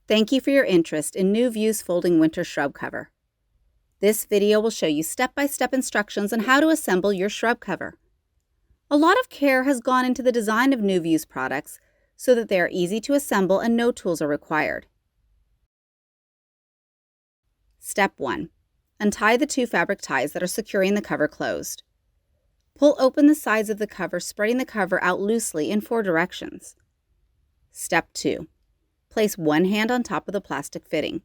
Thank you for your interest in NuVue's folding winter shrub cover. This video will show you step-by-step instructions on how to assemble your shrub cover. A lot of care has gone into the design of NuVue's products so that they are easy to assemble and no tools are required. Step 1. Untie the 2 fabric ties that are securing the cover closed. Pull open the sides of the cover, spreading the cover out loosely in 4 directions. Step 2. Place one hand on top of the plastic fitting.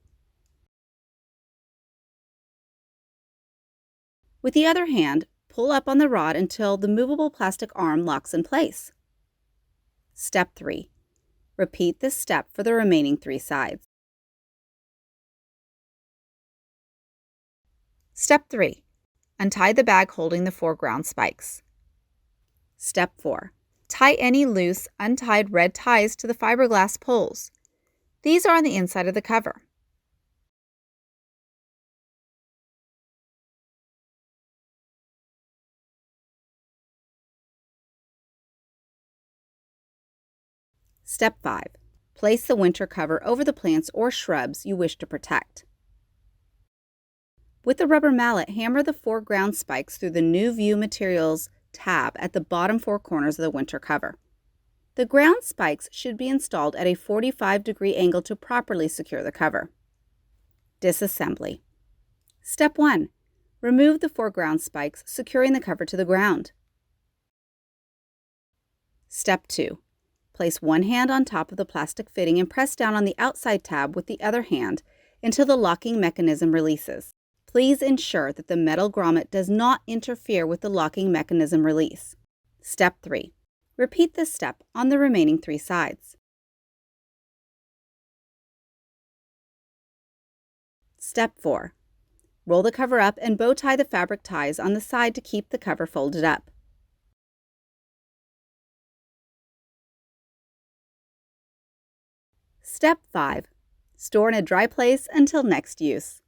With the other hand, pull up on the rod until the movable plastic arm locks in place. Step 3. Repeat this step for the remaining 3 sides. Step 3. Untie the bag holding the 4 ground spikes. Step 4. Tie any loose, untied red ties to the fiberglass poles. These are on the inside of the cover. Step 5. Place the winter cover over the plants or shrubs you wish to protect. With a rubber mallet, hammer the 4 ground spikes through the NuVue Materials tab at the bottom 4 corners of the winter cover. The ground spikes should be installed at a 45-degree angle to properly secure the cover. Disassembly. Step 1. Remove the 4 ground spikes, securing the cover to the ground. Step 2. Place one hand on top of the plastic fitting and press down on the outside tab with the other hand until the locking mechanism releases. Please ensure that the metal grommet does not interfere with the locking mechanism release. Step 3. Repeat this step on the remaining 3 sides. Step 4. Roll the cover up and bow tie the fabric ties on the side to keep the cover folded up. Step 5. Store in a dry place until next use.